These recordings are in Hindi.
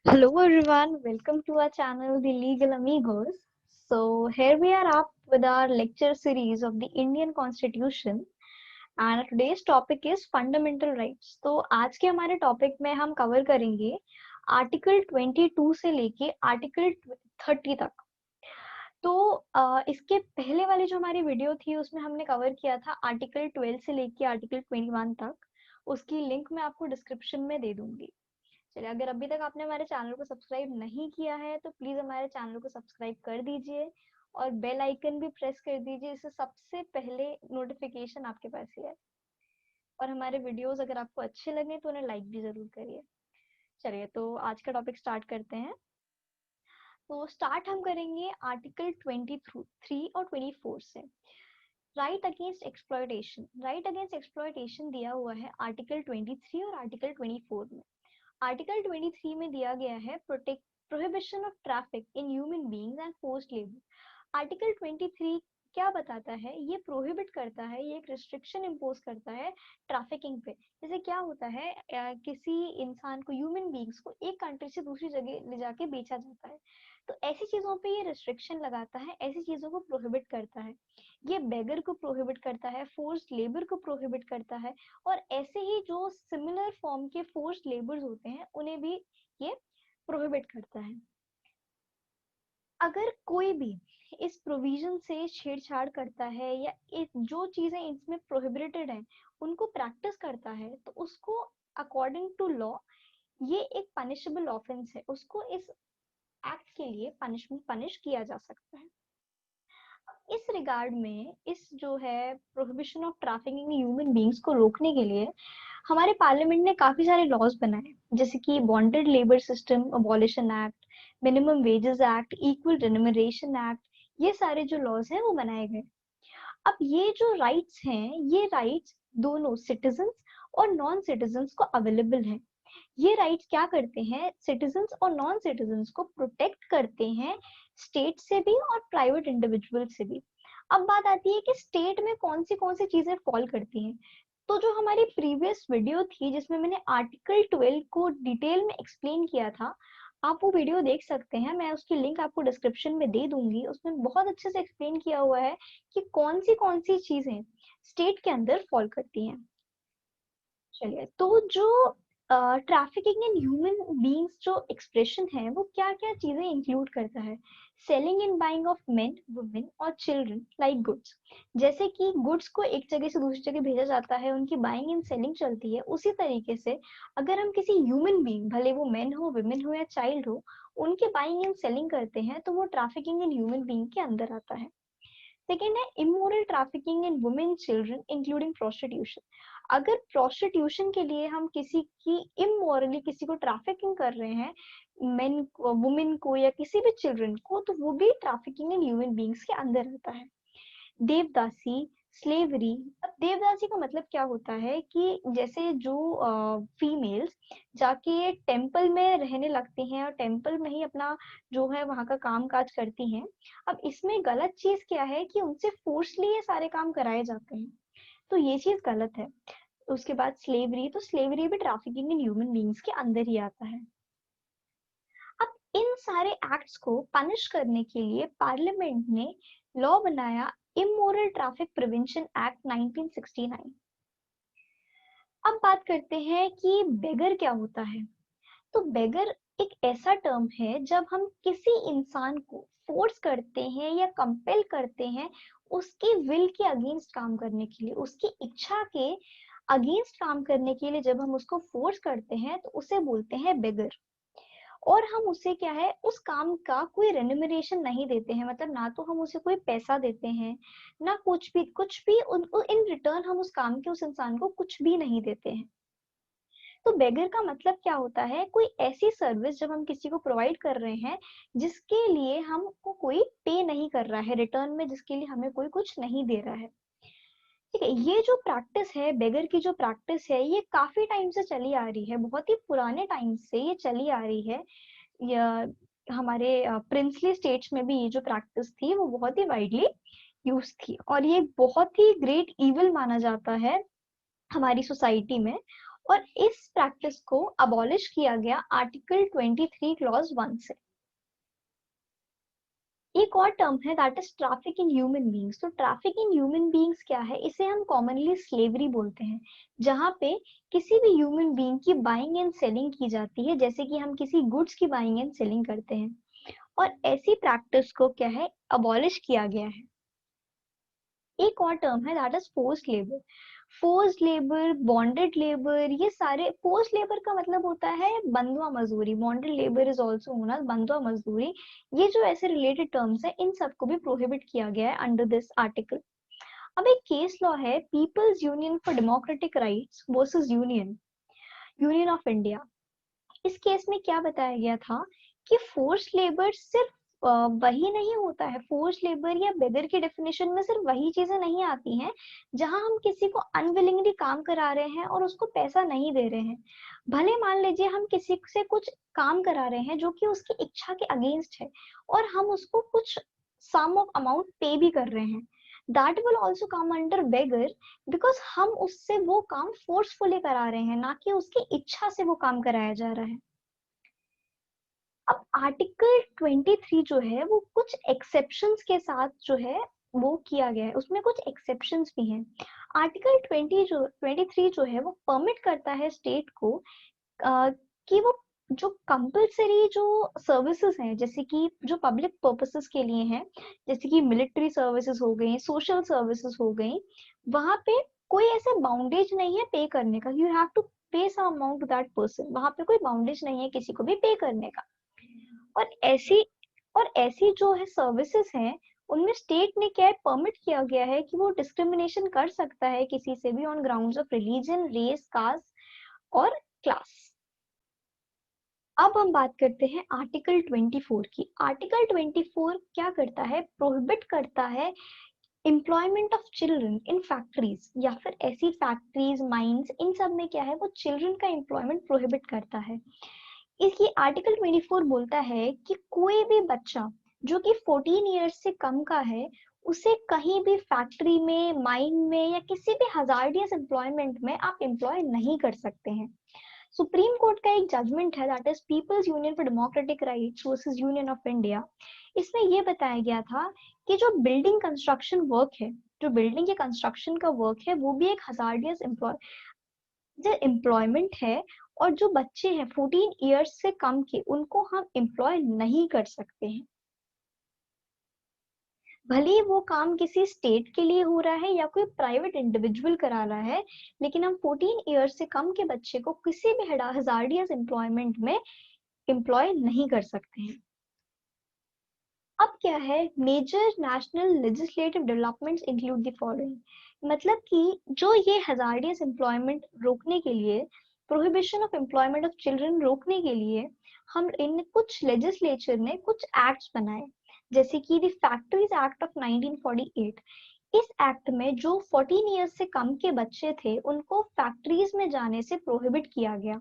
Hello everyone, welcome to our channel, The Legal Amigos. So here we are up with our lecture series of the Indian Constitution and today's topic is fundamental rights. तो आज के हमारे टॉपिक में हम कवर करेंगे आर्टिकल 22 से लेके आर्टिकल 30 तक। तो इसके पहले वाली जो हमारी वीडियो थी उसमें हमने कवर किया था आर्टिकल 12 से लेके आर्टिकल 21 तक। उसकी लिंक मैं आपको डिस्क्रिप्शन में दे दूंगी। चलिए, अगर अभी तक आपने हमारे चैनल को सब्सक्राइब नहीं किया है तो प्लीज हमारे चैनल को सब्सक्राइब कर दीजिए और बेल आइकन भी प्रेस कर दीजिए, इससे सबसे पहले नोटिफिकेशन आपके पास ही है। और हमारे वीडियोस अगर आपको अच्छे लगे तो उन्हें लाइक भी जरूर करिए। चलिए, तो आज का टॉपिक स्टार्ट करते हैं। तो स्टार्ट हम करेंगे आर्टिकल 23 और 24 से। Right against exploitation. Right against exploitation दिया हुआ है आर्टिकल 23 और आर्टिकल 24 में। आर्टिकल 23 में दिया गया है protect prohibition of traffic in human beings and forced labour. Article 23 क्या बताता है? ये प्रोहिबिट करता है, ये एक रिस्ट्रिक्शन इम्पोज करता है ट्रैफिकिंग पे। जैसे क्या होता है, किसी इंसान को, ह्यूमन बीइंग्स को एक कंट्री से दूसरी जगह ले जाके बेचा जाता है, तो ऐसी चीजों पे ये रिस्ट्रिक्शन लगाता है, ऐसी चीजों को प्रोहिबिट करता है। ये बेगर को प्रोहिबिट करता है, फोर्स्ड लेबर को प्रोहिबिट करता है, और ऐसे ही जो सिमिलर फॉर्म के फोर्स्ड लेबर्स होते हैं उन्हें भी ये प्रोहिबिट करता है। अगर कोई भी इस प्रोविजन से छेड़छाड़ करता है या जो चीजें इसमें प्रोहिबिटेड हैं उनको प्रैक्टिस करता है तो उसको अकॉर्डिंग टू लॉ ये एक पनिशेबल ऑफेंस है, उसको इस एक्ट के लिए पनिश किया जा सकता है। इस रिगार्ड में इस जो है prohibition of trafficking human beings को रोकने के लिए हमारे पार्लियामेंट ने काफी सारे लॉज बनाए, जैसे कि bonded labour system abolition act, minimum wages act, equal remuneration act, ये सारे जो लॉज हैं वो बनाए गए। अब ये जो राइट्स हैं, ये राइट्स दोनों सिटीजन्स और नॉन सिटीजन्स को अवेलेबल हैं। ये राइट्स क्या करते हैं? सिटीजन्स और नॉन सिटीजन्स को प्रोटेक्ट करते हैं स्टेट से भी और प्राइवेट इंडिविजुअल से भी। अब बात आती है कि स्टेट में कौन सी चीजें फॉल करती हैं। तो जो हमारी प्रीवियस वीडियो थी जिसमें मैंने आर्टिकल 12 को डिटेल में एक्सप्लेन किया था, आप वो वीडियो देख सकते हैं, मैं उसकी लिंक आपको डिस्क्रिप्शन में दे दूंगी। उसमें बहुत अच्छे से एक्सप्लेन किया हुआ है कि कौन सी चीजें स्टेट के अंदर फॉल करती हैं। चलिए, तो जो ट्रैफिकिंग इन ह्यूमन बीइंग्स जो एक्सप्रेशन है वो क्या क्या चीजें इंक्लूड करता है? Selling and buying of main, women और चिल्ड्रन लाइक गुड्स। जैसे कि गुड्स को एक जगह से दूसरी जगह भेजा जाता है, उनकी बाइंग एंड सेलिंग चलती है, उसी तरीके से अगर हम किसी ह्यूमन बीइंग, भले वो मेन हो, वुमेन हो या चाइल्ड हो, उनके बाइंग एंड सेलिंग करते हैं तो वो ट्रैफिकिंग इन ह्यूमन बीइंग के अंदर आता है। सेकेंड है immoral trafficking in women children including prostitution. अगर प्रोस्टिट्यूशन के लिए हम किसी की इमोरली किसी को ट्रैफिकिंग कर रहे हैं, मेन वुमेन को या किसी भी चिल्ड्रन को, तो वो भी ट्रैफिकिंग इन ह्यूमन बीइंग्स के अंदर आता है। देवदासी, स्लेवरी। अब देवदासी का मतलब क्या होता है कि जैसे जो फीमेल्स जाके टेम्पल में रहने लगती हैं और टेम्पल में ही अपना जो है वहां का काम काज करती हैं। अब इसमें गलत चीज क्या है कि उनसे फोर्सली ये सारे काम कराए जाते हैं, तो ये चीज गलत है। उसके बाद स्लेवरी, तो स्लेवरी भी ट्रैफिकिंग इन ह्यूमन बीइंग्स के अंदर ही आता है। अब इन सारे एक्ट्स को पनिश करने के लिए पार्लियामेंट ने लॉ बनाया, इमोरल ट्रैफिक प्रिवेंशन एक्ट 1969। अब बात करते हैं कि बेगर क्या होता है। तो बेगर एक ऐसा टर्म है जब हम किसी इंसान को फोर्स करते हैं या कंपेल करते हैं उसकी विल के अगेंस्ट काम करने के लिए, उसकी इच्छा के अगेंस्ट काम करने के लिए जब हम उसको फोर्स करते हैं तो उसे बोलते हैं बेगर। और हम उसे क्या है, उस काम का कोई रेन्यूमरेशन नहीं देते हैं, मतलब ना तो हम उसे कोई पैसा देते हैं, ना कुछ भी इन रिटर्न हम उस काम के उस इंसान को कुछ भी नहीं देते हैं। तो बेगर का मतलब क्या होता है? कोई ऐसी सर्विस जब हम किसी को प्रोवाइड कर रहे हैं जिसके लिए हमको कोई पे नहीं कर रहा है रिटर्न में, जिसके लिए हमें कोई कुछ नहीं दे रहा है। ठीक है, ये जो प्रैक्टिस है, बेगर की जो प्रैक्टिस है, ये काफी टाइम से चली आ रही है, बहुत ही पुराने टाइम से ये चली आ रही है। या हमारे प्रिंसली स्टेट्स में भी ये जो प्रैक्टिस थी वो बहुत ही वाइडली यूज थी, और ये बहुत ही ग्रेट इविल माना जाता है हमारी सोसाइटी में। और इस प्रैक्टिस को अबॉलिश किया गया आर्टिकल 23 क्लॉज 1 से। एक और टर्म है that is traffic in human beings. तो ट्रैफिक इन ह्यूमन बीइंग्स क्या है? इसे हम कॉमनली स्लेवरी बोलते हैं, जहाँ पे किसी भी ह्यूमन बीइंग की बाइंग एंड सेलिंग की जाती है, जैसे कि हम किसी गुड्स की बाइंग एंड सेलिंग करते हैं। और ऐसी प्रैक्टिस को क्या है? अबॉलिश किया गया है। एक और टर्म है that is forced labour. Forced labour, bonded labour, ये सारे फोर्स्ड लेबर का मतलब होता है बंधुआ मजदूरी। Bonded labour is also known as बंधुआ मजदूरी। ये जो ऐसे रिलेटेड टर्म्स है, इन सबको भी प्रोहिबिट किया गया है अंडर दिस आर्टिकल। अब एक केस लॉ है, People's union for democratic rights versus Union Union of India. इस केस में क्या बताया गया था कि फोर्स्ड लेबर सिर्फ वही नहीं होता है। फोर्स्ड लेबर या बेगर की डेफिनेशन में सिर्फ वही चीजें नहीं आती हैं जहां हम किसी को अनविलिंगली काम करा रहे हैं और उसको पैसा नहीं दे रहे हैं। भले मान लीजिए हम किसी से कुछ काम करा रहे हैं जो कि उसकी इच्छा के अगेंस्ट है, और हम उसको कुछ सम ऑफ अमाउंट पे भी कर रहे हैं, that will also come under beggar, because हम उससे वो काम फोर्सफुली करा रहे हैं, ना कि उसकी इच्छा से वो काम कराया जा रहा है। अब आर्टिकल 23 जो है वो कुछ एक्सेप्शंस के साथ जो है वो किया गया है, उसमें कुछ एक्सेप्शंस भी हैं। आर्टिकल 23 जो है वो परमिट करता है स्टेट को कि वो जो कंपलसरी जो सर्विसेज हैं, जैसे कि जो पब्लिक पर्पसेस के लिए हैं, जैसे कि मिलिट्री सर्विसेज हो गई, सोशल सर्विसेज हो गई, वहां पे कोई ऐसे बाउंडेज नहीं है पे करने का। You have to pay some amount to that person. वहां पे कोई बाउंडेज नहीं है किसी को भी पे करने का। और ऐसी और ऐसी जो है सर्विसेज हैं, उनमें स्टेट ने क्या परमिट किया गया है कि वो डिस्क्रिमिनेशन कर सकता है किसी से भी on grounds of religion, race, caste और क्लास। अब हम बात करते हैं आर्टिकल 24 की। आर्टिकल 24 क्या करता है? प्रोहिबिट करता है employment of children in factories, या फिर ऐसी फैक्ट्रीज, माइंस, इन सब में क्या है वो चिल्ड्रन का एम्प्लॉयमेंट प्रोहिबिट करता है। इसलिए आर्टिकल 24 बोलता है कि कोई भी बच्चा जो कि 14 ईयर्स से कम का है, उसे कहीं भी फैक्ट्री में, माइन में या किसी भी हजार्डियस एम्प्लॉयमेंट में आप एम्प्लॉय नहीं कर सकते हैं। सुप्रीम कोर्ट का एक जजमेंट है that is people's union for democratic rights versus union of India. इसमें यह बताया गया था कि जो बिल्डिंग कंस्ट्रक्शन वर्क है, जो बिल्डिंग के कंस्ट्रक्शन का वर्क है, वो भी एक हजार्डियस जो एम्प्लॉयमेंट है। और जो बच्चे हैं 14 ईयर्स से कम के, उनको हम एम्प्लॉय नहीं कर सकते हैं, भले ही वो काम किसी स्टेट के लिए हो रहा है या कोई प्राइवेट इंडिविजुअल करा रहा है। लेकिन हम 14 ईयर्स से कम के बच्चे को किसी भी हजार्डियस एम्प्लॉयमेंट में एम्प्लॉय नहीं कर सकते हैं। अब क्या है? Major national legislative developments include the following. मतलब कि जो ये हजार्डियस एम्प्लॉयमेंट रोकने के लिए, prohibition of employment of children रोकने के लिए, हम इन कुछ लेजिस्लेचर ने कुछ एक्ट्स बनाए, जैसे कि द फैक्ट्रीज एक्ट ऑफ 1948। इस एक्ट में जो 14 ईयर्स से कम के बच्चे थे, उनको फैक्ट्रीज में जाने से प्रोहिबिट किया गया।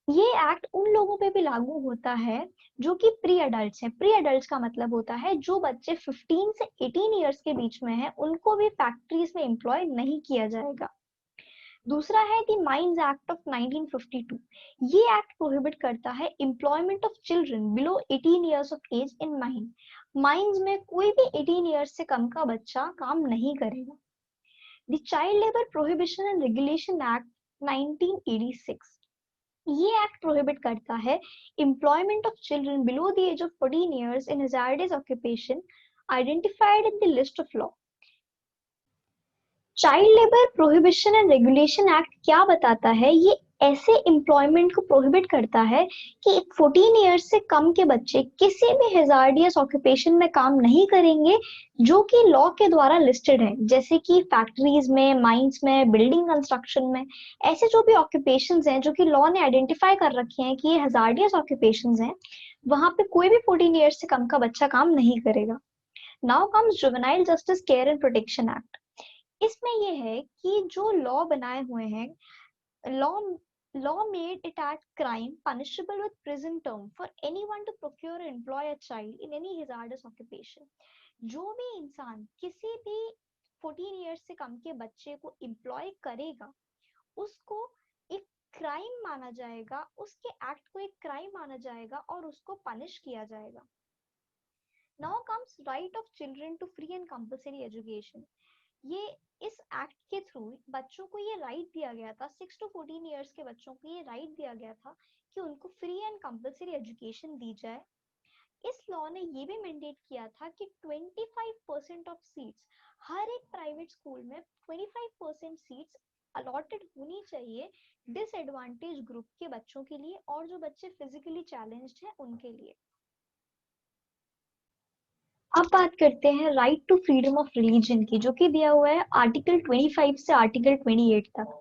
ये एक्ट उन लोगों पे भी लागू होता है जो कि प्री अडल्ट हैं। प्री अडल्ट का मतलब होता है जो बच्चे 15 से 18 इयर्स के बीच में हैं, उनको भी फैक्ट्रीज में एम्प्लॉय नहीं किया जाएगा। दूसरा है द माइंस एक्ट ऑफ 1952। ये एक्ट प्रोहिबिट करता है employment of children below 18 years of age in mine. Mines में कोई भी 18 इयर्स से कम का बच्चा काम नहीं करेगा। The child labour prohibition and regulation act 1986। ये एक्ट प्रोहिबिट करता है employment of children below the age of 14 years in hazardous occupation identified in the list of law. Child labour prohibition and regulation act क्या बताता है? ये ऐसे एम्प्लॉयमेंट को प्रोहिबिट करता है कि 14 इयर्स से कम के बच्चे किसी भी हैजार्डियस ऑक्यूपेशन में काम नहीं करेंगे जो कि लॉ के द्वारा लिस्टेड है, जैसे कि फैक्ट्रीज में, माइंस में, बिल्डिंग कंस्ट्रक्शन में। ऐसे जो भी ऑक्यूपेशंस हैं जो कि लॉ ने आइडेंटिफाई कर रखे हैं कि ये हैजार्डियस ऑक्यूपेशंस हैं, वहां पे कोई भी 14 इयर्स से कम का बच्चा काम नहीं करेगा। Now comes juvenile justice care and protection act. इसमें ये है कि जो लॉ बनाए हुए हैं, law law made it at crime punishable with prison term for anyone to procure और employ a child in any hazardous occupation. जो भी इंसान किसी भी 14 इयर्स से कम के बच्चे को एम्प्लॉय करेगा, उसको एक क्राइम माना जाएगा, उसके एक्ट को एक क्राइम माना जाएगा और उसको पनिश किया जाएगा। Now comes right of children to free and compulsory education. ये इस एक्ट के थ्रू बच्चों को ये राइट दिया गया था, 6 to 14 ईयर्स के बच्चों को ये राइट दिया गया था कि उनको फ्री एंड कंपल्सरी एजुकेशन दी जाए। इस लॉ ने ये भी मैंडेट किया था कि 25% ऑफ सीट्स, हर एक प्राइवेट स्कूल में 25% सीट्स अलॉटेड होनी चाहिए डिसएडवांटेज ग्रुप के बच्चों के लिए और जो बच्चे फिजिकली चैलेंज्ड हैं उनके लिए। अब बात करते हैं right to freedom of religion की, जो कि दिया हुआ है आर्टिकल 25 से आर्टिकल 28 तक।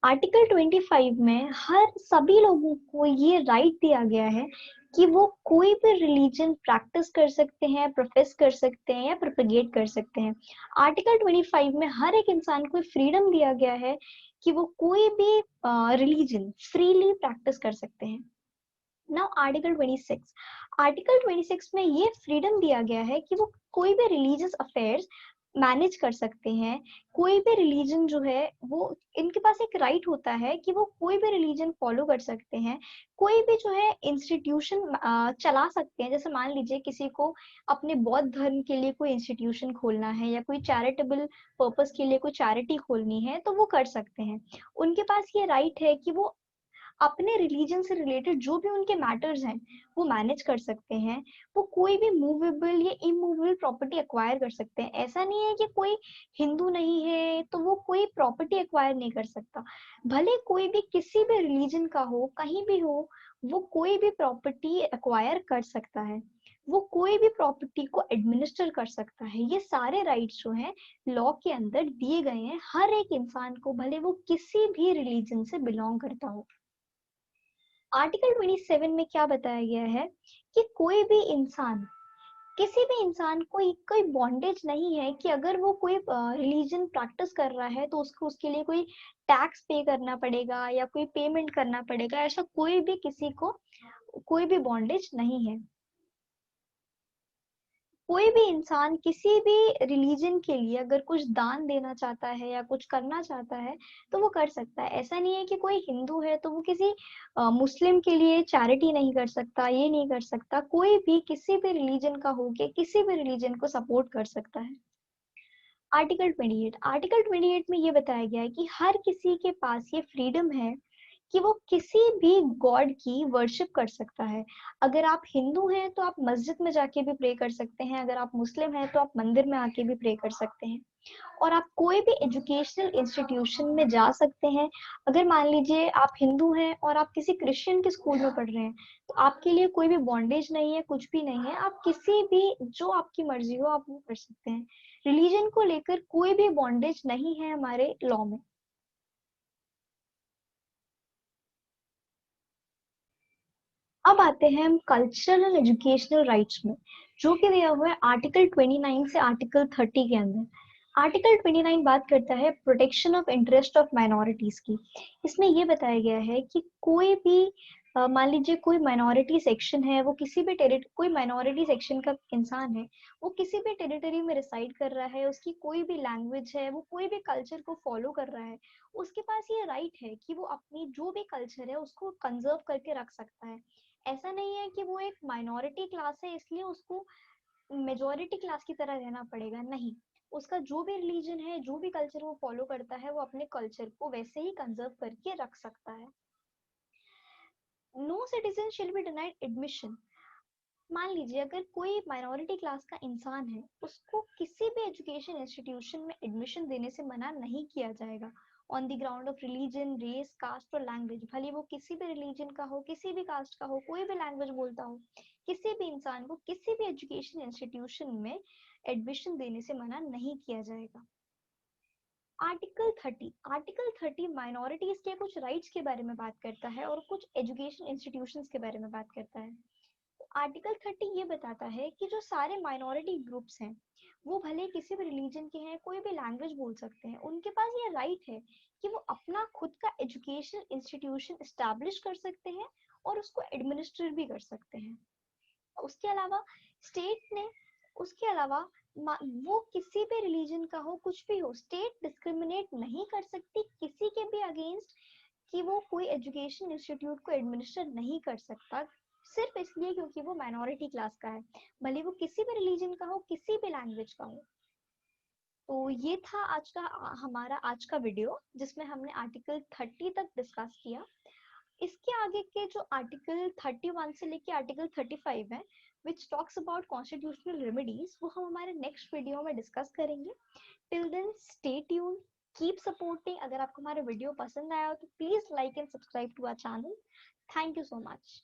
आर्टिकल 25 में हर सभी लोगों को ये राइट दिया गया है कि वो कोई भी रिलीजन प्रैक्टिस कर सकते हैं, प्रोफेस कर सकते हैं या प्रोपेगेट कर सकते हैं। आर्टिकल 25 में हर एक इंसान को फ्रीडम दिया गया है कि वो कोई भी रिलीजन फ्रीली प्रैक्टिस कर सकते हैं। नाउ आर्टिकल 26 में ये फ्रीडम दिया गया है कि वो कोई भी रिलीजियस अफेयर्स मैनेज कर सकते हैं। कोई भी रिलीजन जो है वो, इनके पास एक राइट होता है कि वो कोई भी रिलीजन फॉलो कर सकते हैं, कोई भी जो है इंस्टीट्यूशन चला सकते हैं। जैसे मान लीजिए किसी को अपने बौद्ध धर्म के लिए कोई इंस्टीट्यूशन खोलना है या कोई चैरिटेबल पर्पस के लिए कोई चैरिटी खोलनी है तो वो कर सकते हैं। उनके पास ये राइट है कि वो अपने रिलीजन से रिलेटेड जो भी उनके मैटर्स हैं वो मैनेज कर सकते हैं। वो कोई भी मूवेबल या इमूवेबल प्रॉपर्टी एक्वायर कर सकते हैं। ऐसा नहीं है कि कोई हिंदू नहीं है तो वो कोई प्रॉपर्टी एक्वायर नहीं कर सकता। भले कोई भी किसी भी रिलीजन का हो, कहीं भी हो, वो कोई भी प्रॉपर्टी एक्वायर कर सकता है, वो कोई भी प्रॉपर्टी को एडमिनिस्टर कर सकता है। ये सारे राइट्स जो हैं लॉ के अंदर दिए गए हैं हर एक इंसान को, भले वो किसी भी रिलीजन से बिलोंग करता हो। आर्टिकल 27 में क्या बताया गया है कि कोई भी इंसान, किसी भी इंसान को कोई बॉन्डेज नहीं है कि अगर वो कोई रिलीजन प्रैक्टिस कर रहा है तो उसको उसके लिए कोई टैक्स पे करना पड़ेगा या कोई पेमेंट करना पड़ेगा। ऐसा कोई भी किसी को कोई भी बॉन्डेज नहीं है। कोई भी इंसान किसी भी रिलीजन के लिए अगर कुछ दान देना चाहता है या कुछ करना चाहता है तो वो कर सकता है। ऐसा नहीं है कि कोई हिंदू है तो वो किसी मुस्लिम के लिए चैरिटी नहीं कर सकता, ये नहीं कर सकता। कोई भी किसी भी रिलीजन का हो के किसी भी रिलीजन को सपोर्ट कर सकता है। आर्टिकल 28 में ये बताया गया है कि हर किसी के पास ये फ्रीडम है कि वो किसी भी गॉड की वर्शिप कर सकता है। अगर आप हिंदू हैं तो आप मस्जिद में जाके भी प्रे कर सकते हैं, अगर आप मुस्लिम हैं तो आप मंदिर में आके भी प्रे कर सकते हैं, और आप कोई भी एजुकेशनल इंस्टीट्यूशन में जा सकते हैं। अगर मान लीजिए आप हिंदू हैं और आप किसी क्रिश्चियन के स्कूल में पढ़ रहे हैं तो आपके लिए कोई भी बॉन्डेज नहीं है, कुछ भी नहीं है। आप किसी भी, जो आपकी मर्जी हो आप वो कर सकते हैं। रिलीजन को लेकर कोई भी बॉन्डेज नहीं है हमारे लॉ में। अब आते हैं हम कल्चरल एंड एजुकेशनल राइट्स में, जो कि दिया हुआ है आर्टिकल 29 से आर्टिकल 30 के अंदर। आर्टिकल 29 बात करता है protection of interest of minorities की। इसमें यह बताया गया है कि कोई भी मान लीजिए कोई माइनॉरिटी सेक्शन है, वो किसी भी कोई माइनॉरिटी सेक्शन का इंसान है, वो किसी भी टेरिटरी में रिसाइड कर रहा है, उसकी कोई भी लैंग्वेज है, वो कोई भी कल्चर को फॉलो कर रहा है, उसके पास ये राइट है कि वो अपनी जो भी कल्चर है उसको कंजर्व करके रख सकता है। ऐसा नहीं है कि वो एक माइनॉरिटी क्लास है इसलिए उसको मेजोरिटी क्लास की तरह रहना पड़ेगा, नहीं। उसका जो भी रिलीजन है, जो भी कल्चर वो फॉलो करता है, वो अपने कल्चर को वैसे ही कंजर्व करके रख सकता है। नो सिटीजन शिल बी डिनाइड एडमिशन। मान लीजिए अगर कोई माइनॉरिटी क्लास का इंसान है, उसको किसी भी एजुकेशन इंस्टीट्यूशन में एडमिशन देने से मना नहीं किया जाएगा on the ground of religion, race, caste और लैंग्वेज। भले वो किसी भी रिलीजन का हो, किसी भी कास्ट का हो, कोई भी लैंग्वेज बोलता हो, किसी भी इंसान को किसी भी एजुकेशन इंस्टीट्यूशन में एडमिशन देने से मना नहीं किया जाएगा। आर्टिकल 30 माइनॉरिटीज के कुछ राइट्स के बारे में बात करता है और कुछ एजुकेशन इंस्टीट्यूशंस के बारे में बात करता है। आर्टिकल 30 ये बताता है कि जो सारे माइनॉरिटी ग्रुप्स हैं, वो भले किसी भी रिलीजन के हैं, कोई भी लैंग्वेज बोल सकते हैं, उनके पास ये राइट है कि वो अपना खुद का एजुकेशनल इंस्टीट्यूशन एस्टैब्लिश कर सकते हैं और उसको एडमिनिस्टर भी कर सकते हैं। उसके अलावा स्टेट ने, उसके अलावा वो किसी भी रिलीजन का हो, कुछ भी हो, स्टेट डिस्क्रिमिनेट नहीं कर सकती किसी के भी अगेंस्ट कि वो कोई एजुकेशन इंस्टीट्यूट को एडमिनिस्टर नहीं कर सकता, सिर्फ इसलिए क्योंकि वो माइनॉरिटी क्लास का है, भले वो किसी भी रिलीजन का हो, किसी भी लैंग्वेज का हो। तो ये था आज का हमारा आज का वीडियो, जिसमें हमने आर्टिकल 30 तक डिस्कस किया। इसके आगे के जो आर्टिकल 31 से लेके आर्टिकल 35 है, which talks about constitutional remedies, वो हम हमारे नेक्स्ट वीडियो में डिस्कस करेंगे। Till then stay tuned, keep supporting. अगर आपको हमारा वीडियो पसंद आया हो तो please like and subscribe to our channel. Thank you so much.